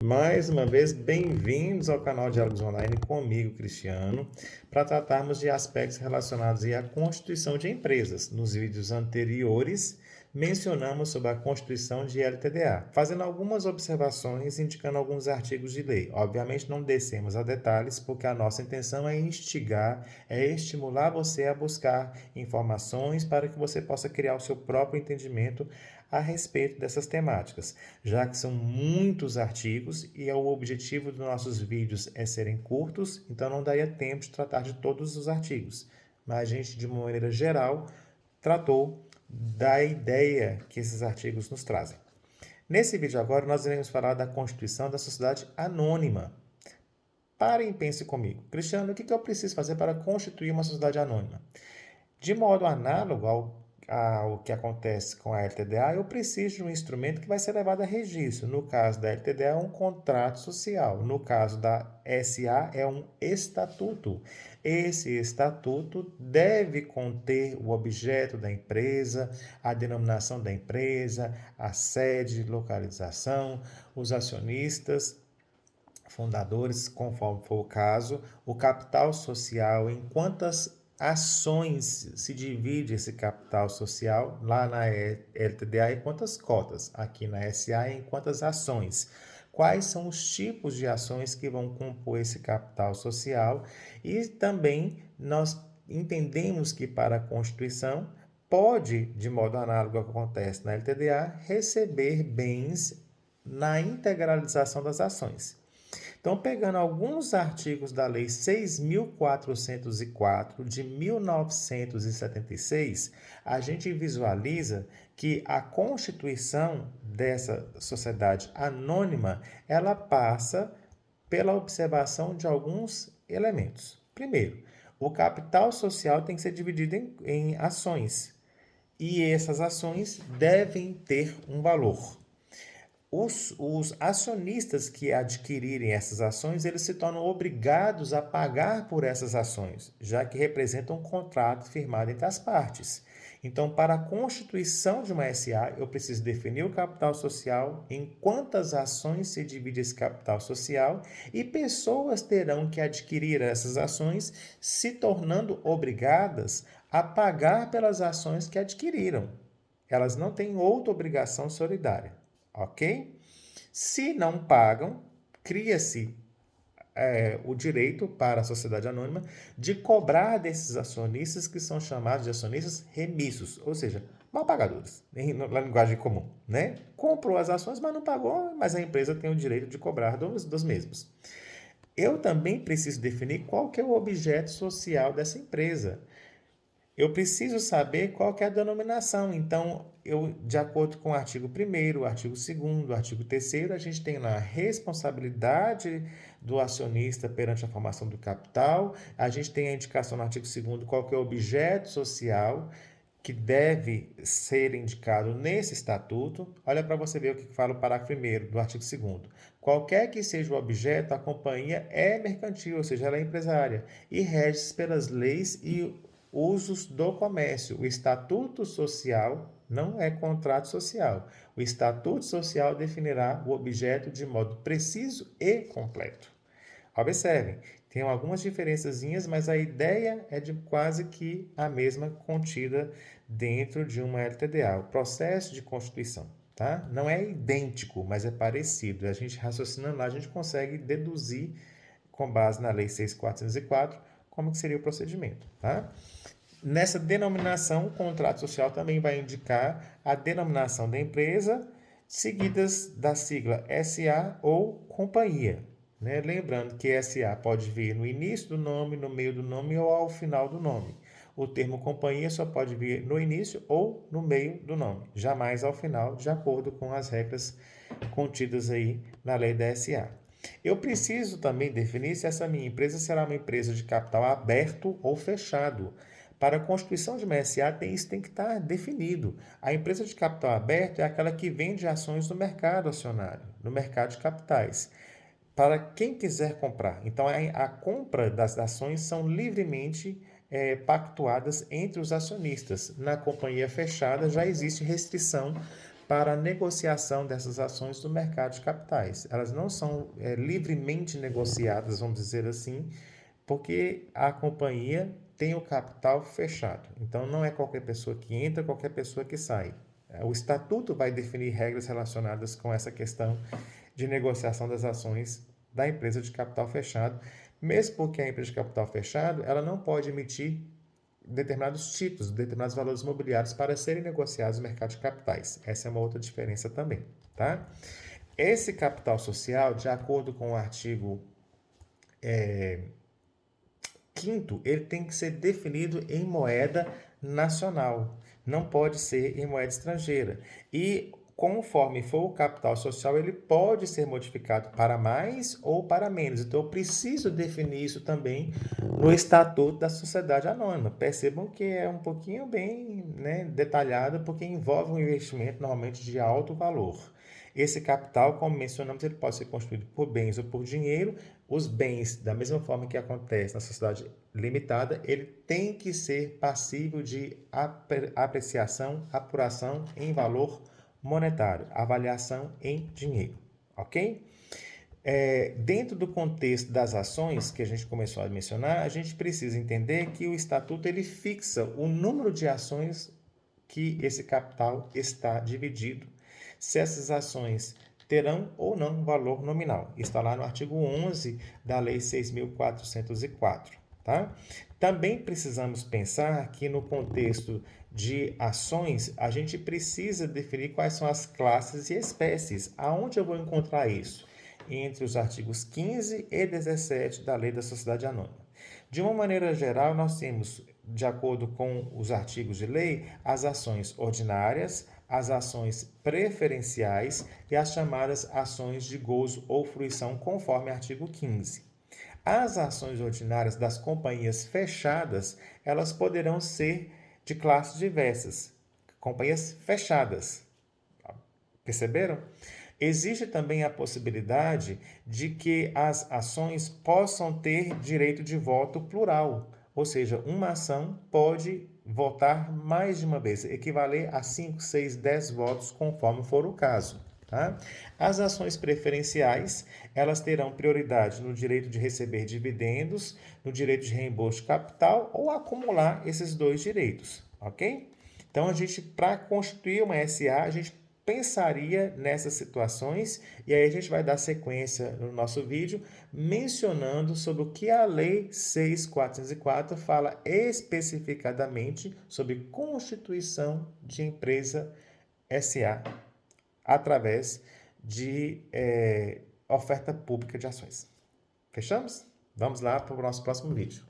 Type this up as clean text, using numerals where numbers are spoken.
Mais uma vez, bem-vindos ao canal Diálogos Online comigo, Cristiano, para tratarmos de aspectos relacionados à constituição de empresas. Nos vídeos anteriores, mencionamos sobre a constituição de LTDA, fazendo algumas observações, indicando alguns artigos de lei. Obviamente, não descemos a detalhes, porque a nossa intenção é instigar, é estimular você a buscar informações para que você possa criar o seu próprio entendimento a respeito dessas temáticas, já que são muitos artigos e o objetivo dos nossos vídeos é serem curtos, então não daria tempo de tratar de todos os artigos. Mas a gente, de uma maneira geral, tratou da ideia que esses artigos nos trazem. Nesse vídeo agora, nós iremos falar da Constituição da Sociedade Anônima. Parem e pensem comigo. Cristiano, o que eu preciso fazer para constituir uma sociedade anônima? De modo análogo ao que acontece com a LTDA, eu preciso de um instrumento que vai ser levado a registro. No caso da LTDA, é um contrato social. No caso da SA, é um estatuto. Esse estatuto deve conter o objeto da empresa, a denominação da empresa, a sede, localização, os acionistas, fundadores, conforme for o caso, o capital social, em quantas ações se divide esse capital social lá na LTDA em quantas cotas, aqui na SA em quantas ações. Quais são os tipos de ações que vão compor esse capital social e também nós entendemos que para a Constituição pode, de modo análogo ao que acontece na LTDA, receber bens na integralização das ações. Então, pegando alguns artigos da Lei 6.404 de 1976, a gente visualiza que a constituição dessa sociedade anônima, ela passa pela observação de alguns elementos. Primeiro, o capital social tem que ser dividido em ações, e essas ações devem ter um valor. Os acionistas que adquirirem essas ações, eles se tornam obrigados a pagar por essas ações, já que representam um contrato firmado entre as partes. Então, para a constituição de uma SA, eu preciso definir o capital social, em quantas ações se divide esse capital social, e pessoas terão que adquirir essas ações, se tornando obrigadas a pagar pelas ações que adquiriram. Elas não têm outra obrigação solidária. Ok? Se não pagam, cria-se o direito para a sociedade anônima de cobrar desses acionistas que são chamados de acionistas remissos, ou seja, mal pagadores, na linguagem comum, né? Comprou as ações, mas não pagou, mas a empresa tem o direito de cobrar dos mesmos. Eu também preciso definir qual que é o objeto social dessa empresa. Eu preciso saber qual que é a denominação. Então, de acordo com o artigo 1º, o artigo 2º, o artigo 3º, a gente tem lá a responsabilidade do acionista perante a formação do capital, a gente tem a indicação no artigo 2º qual que é o objeto social que deve ser indicado nesse estatuto. Olha para você ver o que fala o parágrafo 1º do artigo 2º. Qualquer que seja o objeto, a companhia é mercantil, ou seja, ela é empresária, e rege-se pelas leis e usos do comércio. O estatuto social não é contrato social. O estatuto social definirá o objeto de modo preciso e completo. Observem, tem algumas diferençazinhas, mas a ideia é de quase que a mesma contida dentro de uma LTDA, o processo de constituição. Tá? Não é idêntico, mas é parecido. A gente raciocinando lá, a gente consegue deduzir, com base na Lei 6.404, como que seria o procedimento. Tá? Nessa denominação, o contrato social também vai indicar a denominação da empresa, seguidas da sigla SA ou companhia. Né? Lembrando que SA pode vir no início do nome, no meio do nome ou ao final do nome. O termo companhia só pode vir no início ou no meio do nome, jamais ao final, de acordo com as regras contidas aí na lei da SA. Eu preciso também definir se essa minha empresa será uma empresa de capital aberto ou fechado. Para a constituição de uma SA, isso tem que estar definido. A empresa de capital aberto é aquela que vende ações no mercado acionário, no mercado de capitais, para quem quiser comprar. Então, a compra das ações são livremente pactuadas entre os acionistas. Na companhia fechada já existe restrição para a negociação dessas ações do mercado de capitais. Elas não são livremente negociadas, vamos dizer assim, porque a companhia tem o capital fechado. Então, não é qualquer pessoa que entra, qualquer pessoa que sai. O estatuto vai definir regras relacionadas com essa questão de negociação das ações da empresa de capital fechado, mesmo porque a empresa de capital fechado ela não pode emitir determinados títulos, determinados valores imobiliários para serem negociados no mercado de capitais. Essa é uma outra diferença também, tá? Esse capital social, de acordo com o artigo 5º, ele tem que ser definido em moeda nacional, não pode ser em moeda estrangeira. E conforme for o capital social, ele pode ser modificado para mais ou para menos. Então, eu preciso definir isso também no Estatuto da Sociedade Anônima. Percebam que é um pouquinho bem, né, detalhado, porque envolve um investimento normalmente de alto valor. Esse capital, como mencionamos, ele pode ser construído por bens ou por dinheiro. Os bens, da mesma forma que acontece na sociedade limitada, ele tem que ser passível de apreciação, apuração em valor monetário, avaliação em dinheiro, ok? Dentro do contexto das ações que a gente começou a mencionar, a gente precisa entender que o estatuto ele fixa o número de ações que esse capital está dividido, se essas ações terão ou não valor nominal. Está lá no artigo 11 da Lei 6.404. Tá? Também precisamos pensar que no contexto de ações, a gente precisa definir quais são as classes e espécies. Aonde eu vou encontrar isso? Entre os artigos 15 e 17 da Lei da Sociedade Anônima. De uma maneira geral, nós temos, de acordo com os artigos de lei, as ações ordinárias, as ações preferenciais e as chamadas ações de gozo ou fruição, conforme artigo 15. As ações ordinárias das companhias fechadas, elas poderão ser de classes diversas. Companhias fechadas. Perceberam? Existe também a possibilidade de que as ações possam ter direito de voto plural, ou seja, uma ação pode votar mais de uma vez, equivaler a 5, 6, 10 votos, conforme for o caso. Tá? As ações preferenciais, elas terão prioridade no direito de receber dividendos, no direito de reembolso de capital ou acumular esses dois direitos, ok? Então, para constituir uma SA, a gente pensaria nessas situações e aí a gente vai dar sequência no nosso vídeo mencionando sobre o que a Lei 6.404 fala especificadamente sobre constituição de empresa SA através de oferta pública de ações. Fechamos? Vamos lá para o nosso próximo vídeo.